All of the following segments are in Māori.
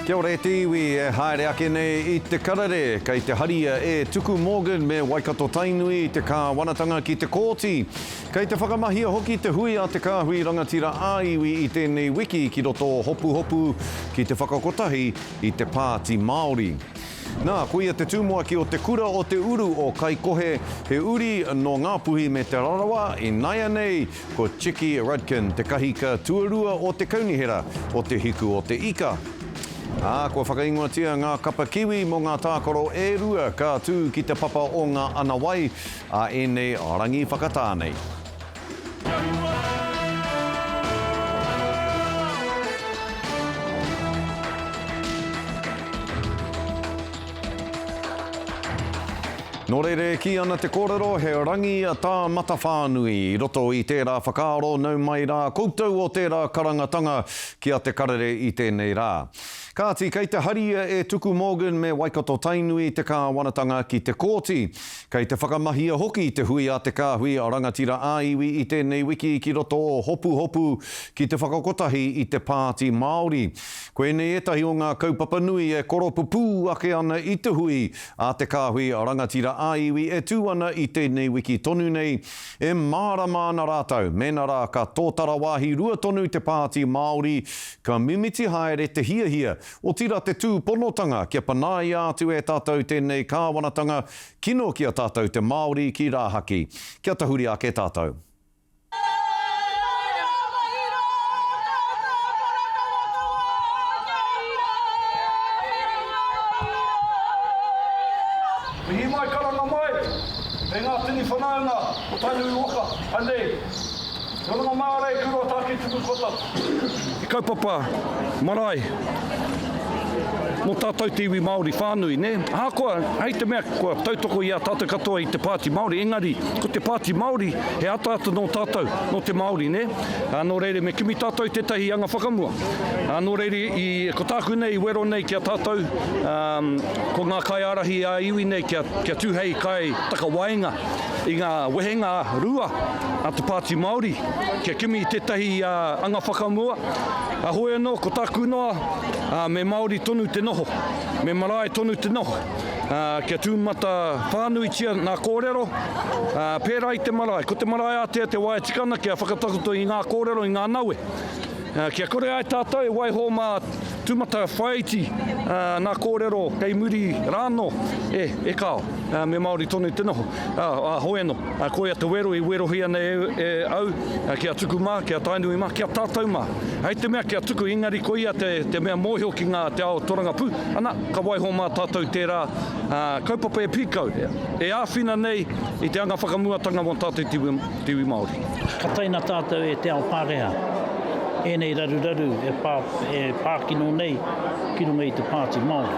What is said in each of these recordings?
Kia ora e te iwi e haere ake nei I te Karere, kei te haria e tuku Morgan me Waikato Tainui I te kāwanatanga ki te kōti. Kei te whakamahia hoki te hui a te kāhui rangatira āiwi I tēnei wiki ki roto hopu ki te whakakotahi I te pāti Māori. Nā, kuia te tūmua ki o te kura o te uru o Kaikohe, he uri no ngā puhi me te rarawa I Anei, ko Chiki Rudkin, te kahika tuarua o te kaunihera o te hiku o te ika. Kua whakaingoatia ngā kapa kiwi mo ngā tākoro e rua ka tū ki te papa o ngā anawai a Anei rangi whakatānei. Nō reire, ki ana te kōrero, he rangi a tā matawhānui, roto I tērā whakaaro nau mai rā, koutou o tērā karangatanga ki a te karere I tēnei rā. Kāti, kei te haria e tuku Morgan me Waikato Tainui te kāwanatanga ki te kōti. Kei te whakamahia hoki te hui a te kāhui a rangatira āiwi I tēnei wiki ki roto o hopu ki te whakakotahi I te pāti Māori. Koe nei etahi o ngā kaupapa nui e koropupu ake ana I te hui a te kāhui a rangatira āiwi e tū ana I tēnei wiki tonu nei e mārama ana rātau. Mēnā rā ka tōtara wāhi rua tonu te pāti Māori ka mimiti haere te hiahia o tira te tū ponotanga kia panai atu e tātou tēnei kāwanatanga kino kia tātou te Māori ki rāhaki. Kia tahuri ake tātou. Mihi mai karanga mai, e ngā tini whanaunga o Tainui Waka, Anei. Karanga Māori kuro tāki tuku kota. I kaupapa, marae, mo tātou te iwi Māori whānui, ne? Koa, hei te mea, koa tautoko I a tātou katoa I te pāti Māori, engari, ko te pāti Māori, he ata no tātou, no te Māori, ne? Nō reire, me kimi tātou tētahi anga whakamua. Nō reire, ko tāku nei, Wenerei kia tātou, ko ngā kai arahi a iwi nei, kia tūhei kai taka waenga, I ngā wehenga rua a te pāti Māori, kia kimi tētahi anga whakamua. Hoi anō, ko tāku noa, me Māori tonu te noho, me marae tonu te noho. Kia tūmata whānui tia nā kōrero, pērā I te marae. Ko te marae atea te wae tikana, kia whakatakuto I ngā kōrero, I ngā naue. Kia kore ai tātou e waiho mā tūmata whaiti nā kōrero kei muri rāno e kao me Māori tonu te noho. Hoi anō, koe a te wero I werohi ana e au, kia tuku mā, kia tainui mā, kia tātou mā. Hei te mea kia tuku ingari ko ia te mea mōhio ki ngā te ao toranga pū. Ana, ka waiho mā tātou tērā kaupapa e pīkau. E āwhina nei I te anga whakamuatanga mō tātou tiwi Māori. Ka taina tātou e te ao pāreha. Enei raru e pākino nei ki runga I te pāti Māori.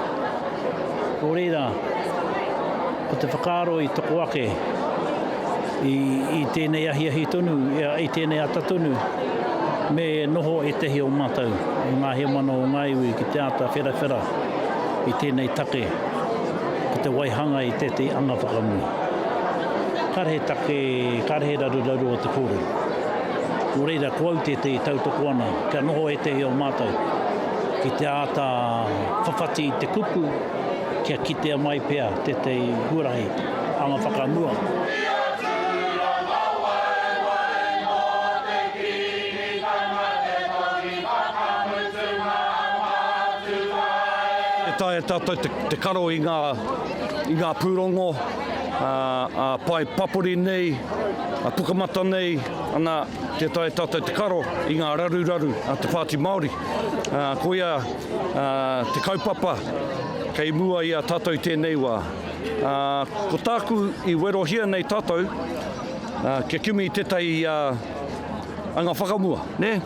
O reira, ko te whakaaro I toko ake I tēnei ahiahi tonu, I tēnei ata tonu, me noho e tehi o mātou. I ngā he mana o ngā iwi ki te ata whera I tēnei take, ki te waihanga I tētei anga whakamua. Karehe take, karehe raru o te kōru. O reira, kua au tētei tautoko ana, kia noho e tehi o mātou. Ki te ata whawhati I te kupu, kia kitea mai pea tētei huarahi, anga whakamua. E tae tātou te karo I ngā pūrongo, pai papuri nei, pukamata nei, ana te tae tātou te karo I ngā raru a te pāti Māori. Ko ia te kaupapa kei mua I a tātou tēnei wā. Ko tāku I werohia nei tātou, kia kimi tētai anga whakamua, ne?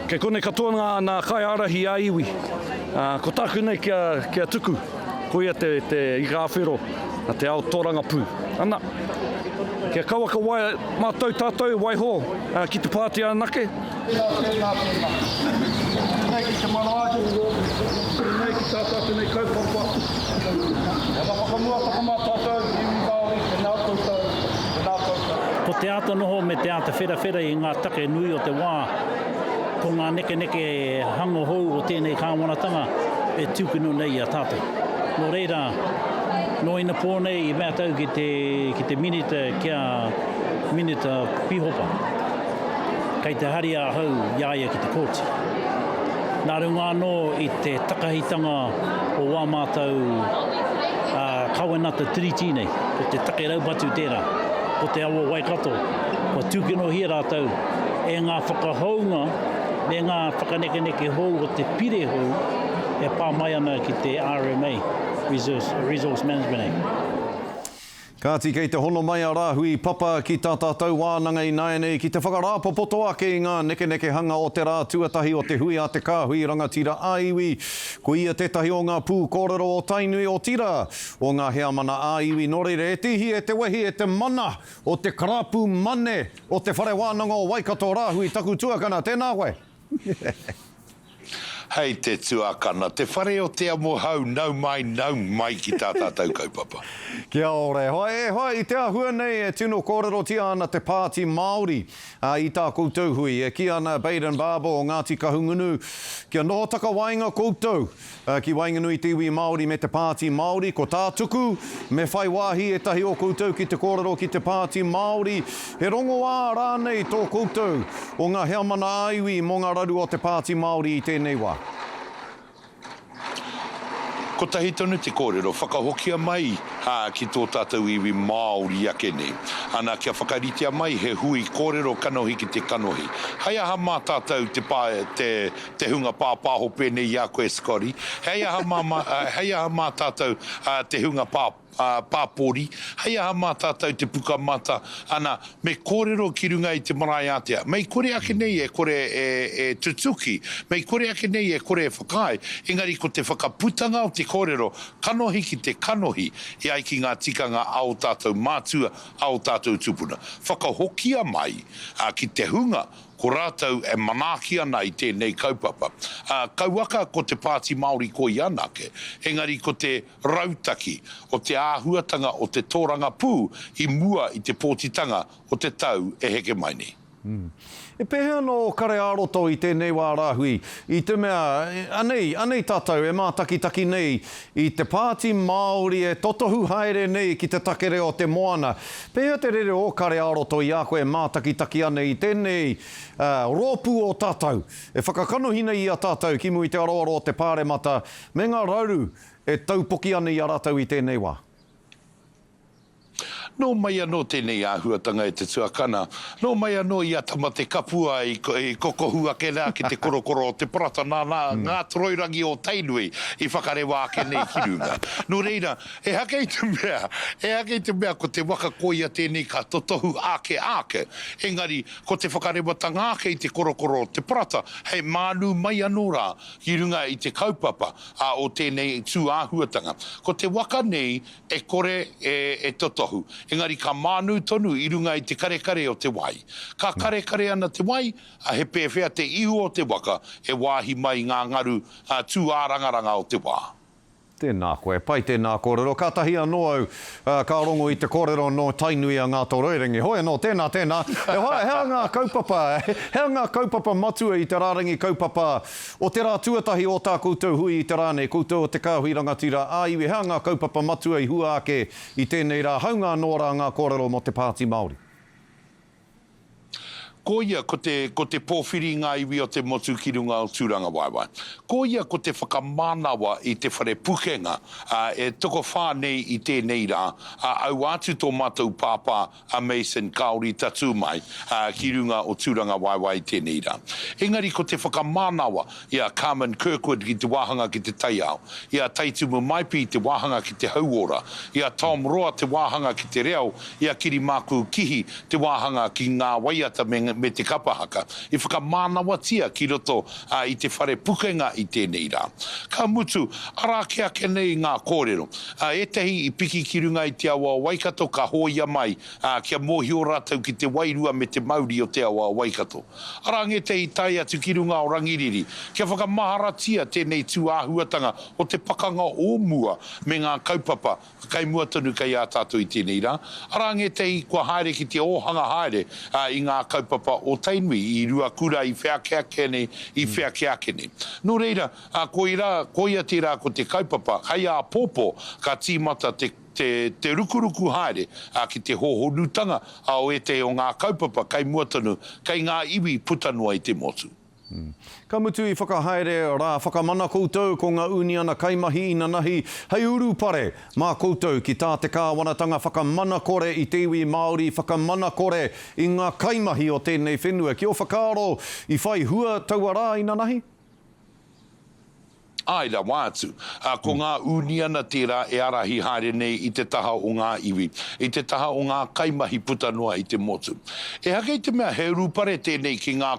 Kei kone katoa ngā kai arahi a iwi. Ko tāku nei kia tuku, ko ia te I ka awhero, te ao tōranga pū. Ana, kia kawaka wai mātou tātou waiho ki te pāti anake. Nei ki te marae, nei ki tātou nei kaupapa. E whakamua whakamā tātou I Māori, e nā tātou. Ko te ata noho me te ata whera I ngā take nui o te wā, ko ngā neke hango hou o tēnei kāwanatanga e tūkino nei a tātou. Nō reira, no ina pōnei I mea tau ki te minita kia minita pihopa. Kei te hari a hau iaia ki te kōti. Nā runga anō I te takahitanga o wā mātou kawenata tiriti nei, ko te take raupatu tērā, ko te awa waikato, ko tūkino hia rātou, e ngā whakahounga, me ngā whakaneke hou o te pire hou, e pā mai ana ki te RMA, Resource Management. Kāti kei te hono mai a rāhui papa ki tā tātou wānanga I Anei ki te whakarāpopoto ake I ngā neke hanga o te rā tuatahi o te hui a te kāhui rangatira āiwi. Ko ia tetahi o ngā pū kōrero o tainui o tira o ngā hea mana āiwi. Nō reire, e tihi e te wehi e te mana o te karapu mane o te whare wānanga o Waikato rāhui taku tuakana. Tēnā koe. Hei te tuakana, te whare o te amo hau nau mai ki tā tātou kaupapa. Kia ore, hoi, I te ahua nei e tino kōrero tia ana te pāti Māori I tā koutou hui. E ki ana Baden Barbo o Ngāti Kahungunu. Kia noho taka wainga koutou ki Wainganui te iwi Māori me te pāti Māori. Ko tā tuku me whai wāhi e tahi o koutou ki te kōrero ki te pāti Māori. He rongo ā rānei tō koutou o ngā hea mana aiwi mō ngā raru o te pāti Māori I tēnei wā. Ko tahi tonu te kōrero, whakahokia mai ki tō tātou iwi Māori ake nei. Ana kia whakaritia mai he hui kōrero kanohi ki te kanohi. Hei aha mā tātou te hunga pāpāho pēnei a koe skori. Hei aha mā tātou te hunga pāpōri. Hei aha mā tātou te puka mata. Ana, me kōrero ki runga I te marae atea. Mei kore ake nei e kore e tutuki. Mei kore ake nei e kore e whakai. Engari ko te whakaputanga o te kōrero, kanohi ki te kanohi, e ai ki ngā tikanga ao tātou mātua, ao tātou tupuna. Whakahokia mai ki te hunga, ko rātou e manaki ana I tēnei kaupapa. Kauaka ko te pāti Māori ko I anake, engari ko te rautaki o te āhuatanga o te tōranga pū I mua I te pōtitanga o te tau e heke mai nei. E pēhea no kare aroto I tēnei wā rāhui. I te mea, anei tātou e mātakitaki nei I te pāti Māori e totohu haere nei ki te takere o te moana. Pēhea te rere o kare aroto I a koe mātakitaki ane I tēnei rōpū o tātou. E whakakanohina I a tātou ki mui te aroaro o te pāremata me ngā rauru e taupoki ane I a rātou I tēnei wā. No mai anō tēnei āhuatanga e te tuakana. No mai anō I atama te kapua I kokohua ke rā ki te korokoro o te parata ngā troirangi o tainui I whakarewa ake nei ki runga. No reira, e hake I te mea ko te waka koia tēnei ka totohu ake. Engari, ko te whakarewa tanga ake I te korokoro o te parata, hei mānu mai anō rā ki runga I te kaupapa o tēnei tū āhuatanga. Ko te waka nei e kore e totohu. Engari ka mānu tonu I runga I te karekare o te wai. Ka karekare ana te wai, a he pēwhea te ihu o te waka e wāhi mai ngā ngaru tū ārangaranga o te wā. Tēnā koe, pai tēnā kōrero. Ka tahi anō au, ka rongo I te kōrero no tainui a ngā tōroirangi. Hoi anō, tēnā. E hea ngā kaupapa matua I te rārangi kaupapa o te rā tuatahi o tā koutou hui I te rānei, koutou o te kāhui rangatira āiwi. Hea ngā kaupapa matua I hua ake I tēnei rā. Hau ngā nōra ngā kōrero mo te pāti Māori. Ko ia ko te pōwhiri ngā iwi o te motu ki runga o tūranga waiwai. Ko ia ko te whakamānawa I te whare pukenga e toko whānei I tēnei rā au atu tō mātou pāpā a Mason Kāori tatu mai ki runga o tūranga waiwai I tēnei rā. Engari ko te whakamānawa ia Carmen Kirkwood ki te Wāhanga ki te Taiao, ia Taitumu Maipi te Wāhanga ki te Hauora, ia Tom Roa te Wāhanga ki te Reo, ia Kirimāku Kihi te Wāhanga ki ngā waiata me te kapahaka, I whakamānawa tia ki roto I te whare pukenga I tēnei rā. Ka mutu, ara ke ake nei ngā kōrero. E tehi I piki ki runga I te awa Waikato ka hoia mai, kia mōhio rātau ki te wairua me te mauri o te awa Waikato. Ara nge tehi tai atu ki runga o rangiriri, kia whakamahara tia tēnei tū āhuatanga o te pakanga o mua me ngā kaupapa, kai mua tonu kai a tātou I tēnei rā. Ara nge tehi kua haere ki te ohanga haere I ngā kaupapa kaupapa o tainui I rua kura I wheakeakene, I wheakeakene. No reira, ko ia tērā ko te kaupapa, hai a pōpō ka tīmata te rukuruku haere ki te hohorutanga o te o ngā kaupapa kai muatanu, kai ngā iwi putanua I te motu. Ka mutu I whakahaere rā whakamana koutou ko ngā uniana kaimahi ina nahi hei uru pare mā koutou ki tā te kāwanatanga whakamana kore I te iwi Māori whakamana kore I ngā kaimahi o tēnei whenua. Ki o whakaaro I whai hua taua rā ina nahi? Ai la wātu. Ko ngā uniana tērā e arahi haere nei I te taha o ngā iwi, I te taha o ngā kaimahi putanua I te motu. E hake I te mea he rupare tēnei ki ngā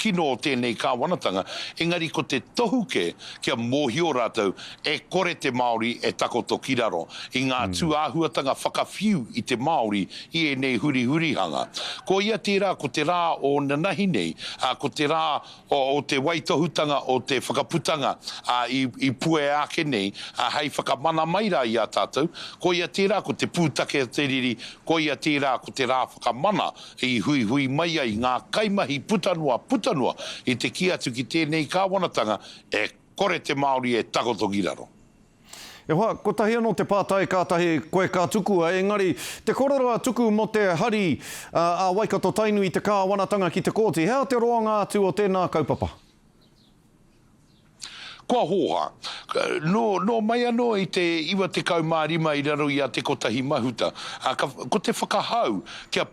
kino o tēnei kāwanatanga, engari ko te tohuke kia mōhio rātou e kore te Māori e takoto kiraro I ngā tuāhuatanga whakawhiu I te Māori I nei hurihurihanga. Ko ia tērā ko te rā o nanahi nei, ko te rā o te waitohutanga o te whakaputanga I pue ake nei, hei whakamana maira I a tātou. Ko ia tērā ko te pūtake te riri, ko ia tērā ko te rā whakamana I hui mai ai ngā kaimahi putanua I te ki atu ki tēnei kāwanatanga e kore te Māori e takoto kiraro. E hoa, ko tahi anō te pātai kātahi koe kā tuku, engari te korero tuku mo te hari a Waikato tainu I te kāwanatanga ki te kōti. Hea te roanga atu o tēnā kaupapa? Kua hoha, no mai anō I te iwa te kaumārima I raro I a te kotahi mahuta. Ko te whakahau, kia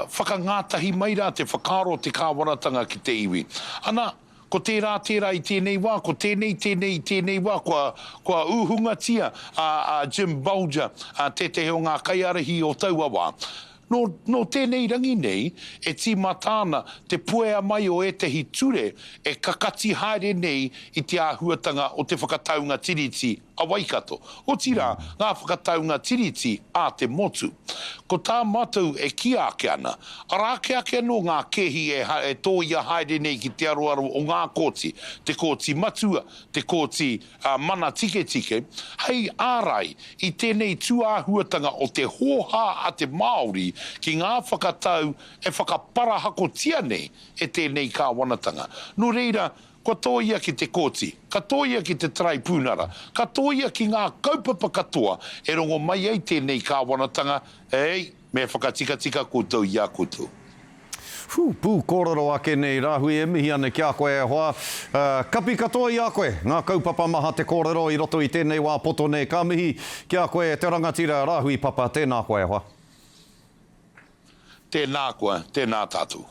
whakangātahi mai rā te whakaro te kāwanatanga ki te iwi. Ana, ko tērā I tēnei wā, ko tēnei wā, kua uhunga tia a Jim Bolger, te o ngā kaiarahi o taua wā. No tēnei rangi nei, e tīmatāna te puea mai o etehi ture e kakati haere nei I te āhuatanga o te whakataunga tiriti a Waikato. O tira, ngā whakataunga tiriti a te motu. Ko tā mātou e ki ake ana, arake ake no ngā kehi e tōia haere nei ki te aroaro o ngā kōti, te kōti matua, te kōti mana tike, hei ārai I tēnei tuāhuatanga o te hōhā a te Māori ki ngā whakatau e whakaparahako tia nei e tēnei kāwanatanga. No reira, kua tōia ki te kōti, ka tōia ki te traipūnara, ka tōia ki ngā kaupapa katoa e rongo mai ai tēnei kāwanatanga, me whakatika koutou I a koutou. Pū kōrero ake nei rāhui e mihi ane ki a koe e hoa. Kapi katoa I a koe, ngā kaupapa maha te kōrero I roto I tēnei wā poto nei. Ka mihi ki a koe te rangatira rāhui papa, tēnā koe e hoa. Tēnā koe, tēnā tātou.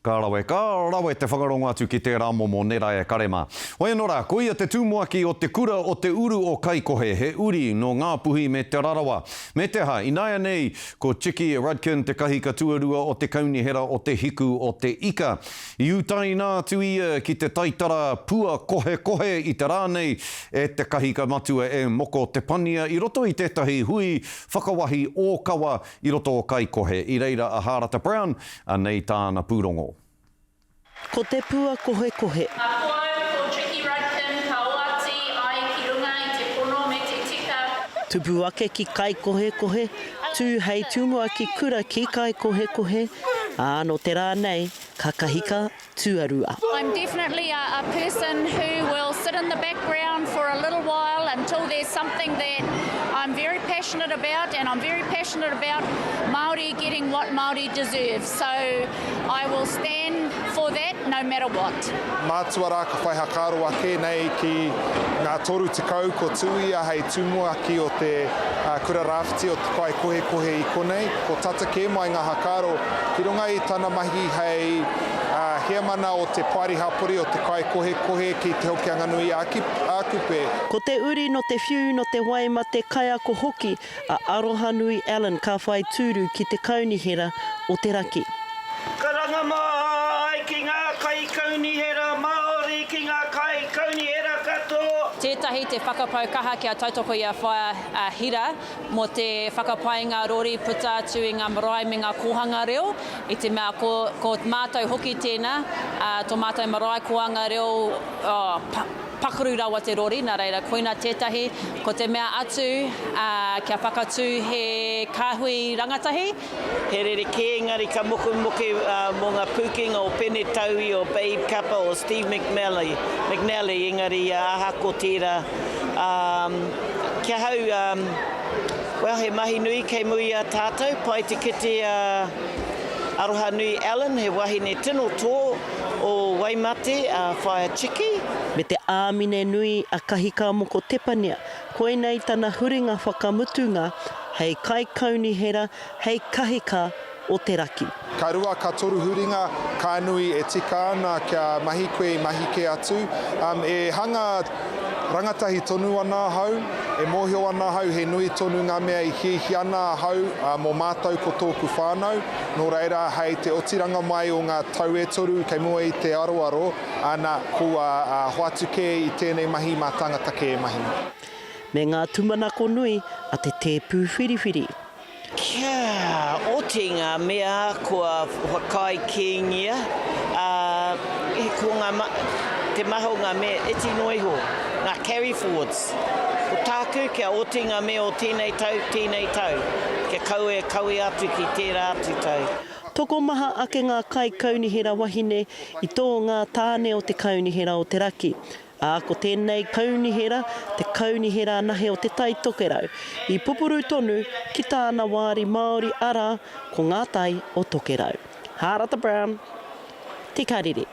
Kārawe te whakarongo atu ki te rāmomo nera e karema. Oenora, ko ia te tūmuaki o te kura o te uru o kaikohe, he uri no ngā puhi me te rarawa. Me te ha, inaia nei, ko Chiki Rudkin, te kahika tuarua o te kaunihera o te hiku o te ika. I utai nā tu ia ki te taitara pua kohe I te rānei e te kahika matua e Moko Tepania I roto I tētahi hui whakawahi o kawa I roto o kaikohe. I reira a Harata Brown, Anei tāna pūrongo. Ko te pua kohe. Ko Chiki Rudkin, ka oati ai ki runga I te pono me te tika. Tupu ake ki kai kohe, tū hei tūmua ki kura ki kai kohe, no te rānei, ka kahika tuarua. I'm definitely a person who will sit in the background for a little while until there's something that I'm very passionate about, and I'm very passionate about Māori getting what Māori deserve. So I will stand for that no matter what. Mātua rā ka whai hakaro ake nei ki ngā toru tekau ko tuia hei tūmua ki o te kura rāwhiti o te kai kohe I konei. Ko tata ke mai ngā hakaro ki runga I tana mahi hei hea mana o te pairi hapori o te kai kohe ki te hokianga nui ākupe. Ko te uri no te whiu no te waima te kaiako hoki, a Aroha Nui Allen ka whai tūru ki te kaunihera o te raki. Karanga mai ki ngā kai kaunihera Māori, ki ngā kai kaunihera katoa. Te tētahi te whakapaukaha kia tautoko i a whaia hira mo te whakapainga rori puta atu i ngā marae me ngā kohanga reo. I te mea ko mātou hoki tēnā, tō mātou marae kohanga reo pakaru rawa te rori, nā reira koina tētahi, ko te mea atu kia whakatū he kāhui rangatahi. He rerekē, engari ka moku mō ngā pūkinga o Pene Taui, o Babe Kappa, o Steve McNally, engari aha ko tērā. Kia hau, well, he mahi nui kei mui a tātou, pai te kite aroha nui Alan, he wahine tino tō o Waimate, whaia Chiki. Me te āmine nui a kahika Moko Tepania, koinei tana huringa whakamutunga, hei kai kaunihera, hei kahika o te raki. Ka rua ka toru huringa, ka nui e tika ana kia mahi koe mahi ke atu. E hanga rangatahi tonu ana hau, e mōhio ana hau, he nui tonu ngā mea i hihi ana hau mō mātou ko tōku whānau. Nō reira, hei te otiranga mai o ngā tau e toru kei mua i te aroaro, ana kua hoatuke i tēnei mahi mā tangata ke mahi. Me ngā tumanako nui a te tēpū whiriwhiri. Kia, o te ngā mea kua whakai kēngia, ko te maho ngā mea eti noiho, ngā carry forwards. O tāku kia o te ngā mea o tēnei tau, kia kaue atu ki tērā atu tau. Toko maha ake ngā kai kaunihera wahine i tō ngā tāne o te kaunihera o te raki. Ko tēnei kaunihera, te kaunihera nahe o te tai tokerau. I pupuru tonu ki tāna wāri Māori ara ko ngā tai o tokerau. Hārata Brown, te karere.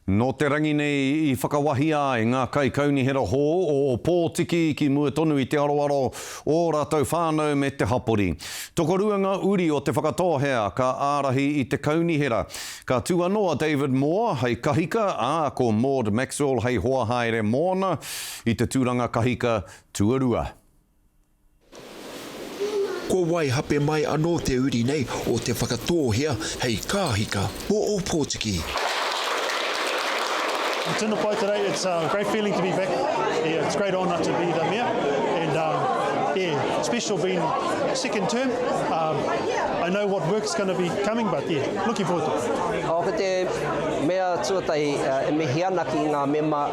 No te rangi nei I whakawahia e ngā kai kaunihera hō o Ōpōtiki ki mua tonu I te aroaro o rātou whānau me te hapori. Tokoruanga uri o te Whakatōhea ka ārahi I te kaunihera. Ka tuanoa David Moore hei kahika ko Maud Maxwell hei hoa haere mōna I te tūranga kahika tuarua. Ko wai hape mai anō te uri nei o te Whakatōhea hei kahika o Ōpōtiki. Tēnā pai today, it's a great feeling to be back. Yeah, it's a great honour to be the mayor, and yeah, special being second term. I know what work's going to be coming, but yeah, looking forward to it. Ko te mea tuatai e mihi ana ki ngā mema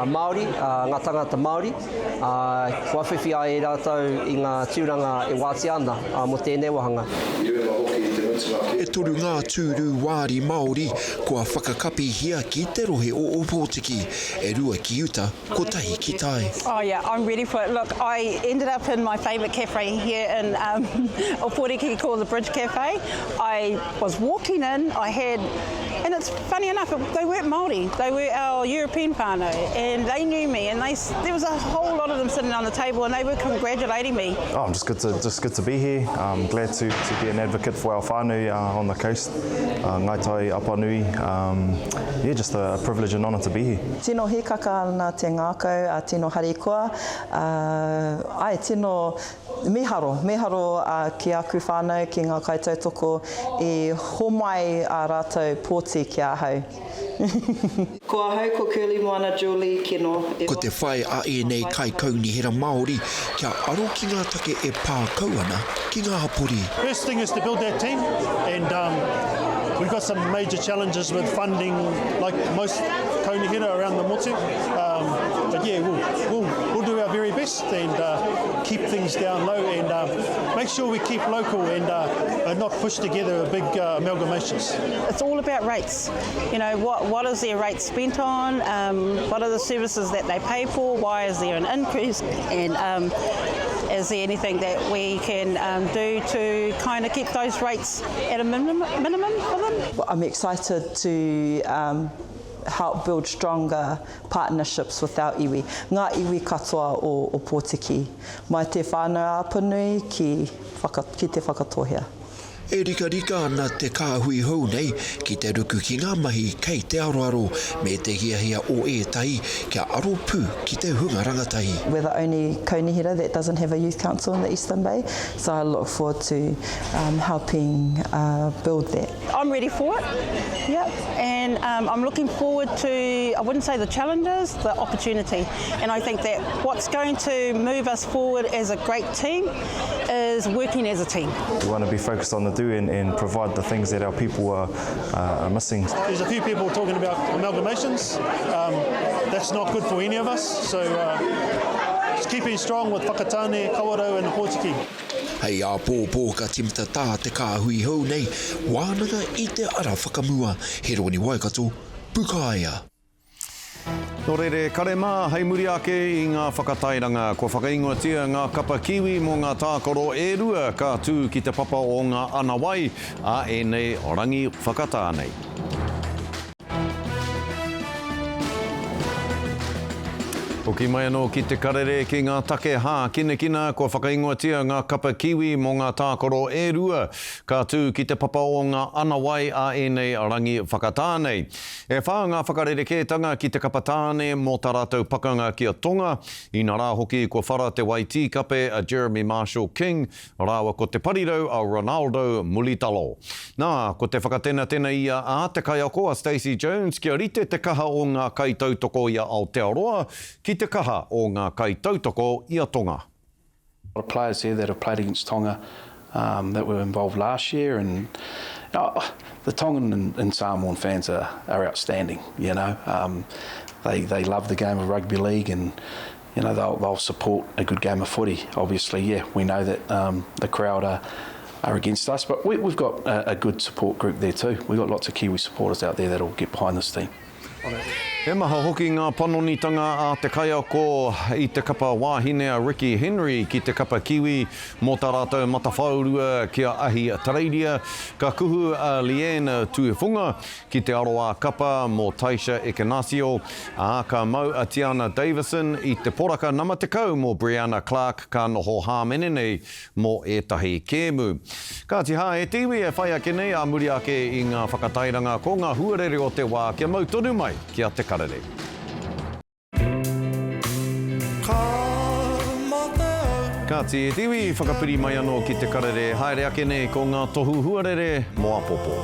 Māori, ngā tangata Māori. Kua whiwhi ai rātou I ngā tiuranga e wāti ana mo tēnei wahanga. E toru ngā tūru wāri Māori kua whakakapi hia ki te rohe o Ōpōtiki, e rua ki uta, ko tahi ki tai. Oh yeah, I'm ready for it. Look, I ended up in my favourite cafe here in Ōpōtiki called the Bridge Cafe. I was walking in, and it's funny enough, they weren't Māori, they were our European whānau, and they knew me, and there was a whole lot of them sitting on the table, and they were congratulating me. Oh, just good to be here. I'm glad to be an advocate for our whānau on the coast. Ngai tai Apanui. Yeah, just a privilege and honour to be here. Tino hikaka ana te ngākau, tino harikoa. Ai, tino meharo ki aku whānau, ki ngā kaitautoko, e homai a rātou pōti ki a hau. Ko ahau, ko Curly Moana Julie kino. Ko te whai a nei kai kaunihera Māori, kia aro ki ngā take e pākau ana ki ngā hapori. First thing is to build that team, and we've got some major challenges with funding, like most kaunihera around the motu. But yeah, we'll do our very best and keep things down low and make sure we keep local and not push together big amalgamations. It's all about rates. You know, what is their rate spent on? What are the services that they pay for? Why is there an increase? And is there anything that we can do to kind of keep those rates at a minimum for them? I'm excited to help build stronger partnerships with our iwi. Ngā iwi katoa o Ōpōtiki. Mai te whānau apanui ki te Whakatōhea. E rika ana te kāhui hou nei ki te ruku ki ngā mahi kei te aroaro me te hiahia o ētahi kia aro pū ki te hunga rangatahi. We're the only kaunihira that doesn't have a youth council in the Eastern Bay, so I look forward to helping build that. I'm ready for it, yep, and I'm looking forward to, I wouldn't say the challenges, the opportunity. And I think that what's going to move us forward as a great team is working as a team. We want to be focused on the do and provide the things that our people are missing. There's a few people talking about amalgamations. That's not good for any of us, so just keeping strong with whakatāne, kawarau and Ōpōtiki. Hei a pōpō ka timata tā te kāhui hou nei, wānanga I te ara whakamua, he roni waikato, pukaia. Nō reire, kare mā, hei muri ake I ngā whakatairanga. Ko whakaingoatia ngā kapa kiwi mō ngā tākoro e rua ka tū ki te papa o ngā Anei, a Anei rangi whakatānei. Hoki mai anō ki te karere ki ngā take hā kinekina, ko whakaingoatia ngā kapa kiwi mō ngā tākoro e rua ka tū ki te papa o ngā Anei a Anei rangi whakatānei. E whā ngā whakarerekētanga ki te kapatāne mō tā rātou pakanga kia tonga, I nā rā hoki ko whara te waiti kape a Jeremy Marshall King, rāua ko te parirau a Ronaldo Mulitalo. Nā, ko te whakatena tēnā ia a te kaiako a Stacey Jones, kia rite te kaha o ngā kaitautoko ia Aotearoa, ki te kaha o ngā kaitautoko ia Tonga. A lot of players here that have played against Tonga that were involved last year, and the Tongan and Samoan fans are outstanding. You know, they love the game of rugby league, and you know they'll support a good game of footy. Obviously, yeah, we know that the crowd are against us, but we've got a good support group there too. We've got lots of Kiwi supporters out there that'll get behind this team. E maha hoki ngā panonitanga a te kaiako I te kapa wāhine a Ricky Henry ki te kapa kiwi mō tā rātou matawhaurua kia ahi a Tareiria. Ka kuhu a Leanne Tuifunga ki te aroa kapa mō Taisha Ekenasio. A ka mau a Tiana Davison I te poraka namatekau mō Brianna Clark ka noho hāmene nei mō ētahi kēmu. Ka tiha e tiwi e whai ake nei a muri ake I ngā whakatairanga ko ngā huarere o te wā kia mau tonu mai kia te Karere. Ka ti e tiwi, whakapiri mai anō ki te Karere, haere ake nei ko ngā tohu huarere mō Apopo.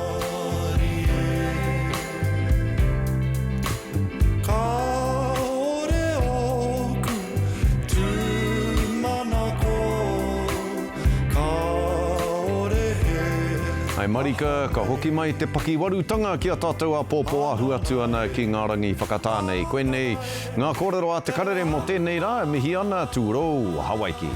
Ai marika, ka hoki mai te pakiwarutanga ki a tātou a pōpō ahu atu ana ki ngā rangi whakatānei. Koe nei, ngā kōrero a te Karere mo tēnei rā, mihi ana tūrou Hawaiki.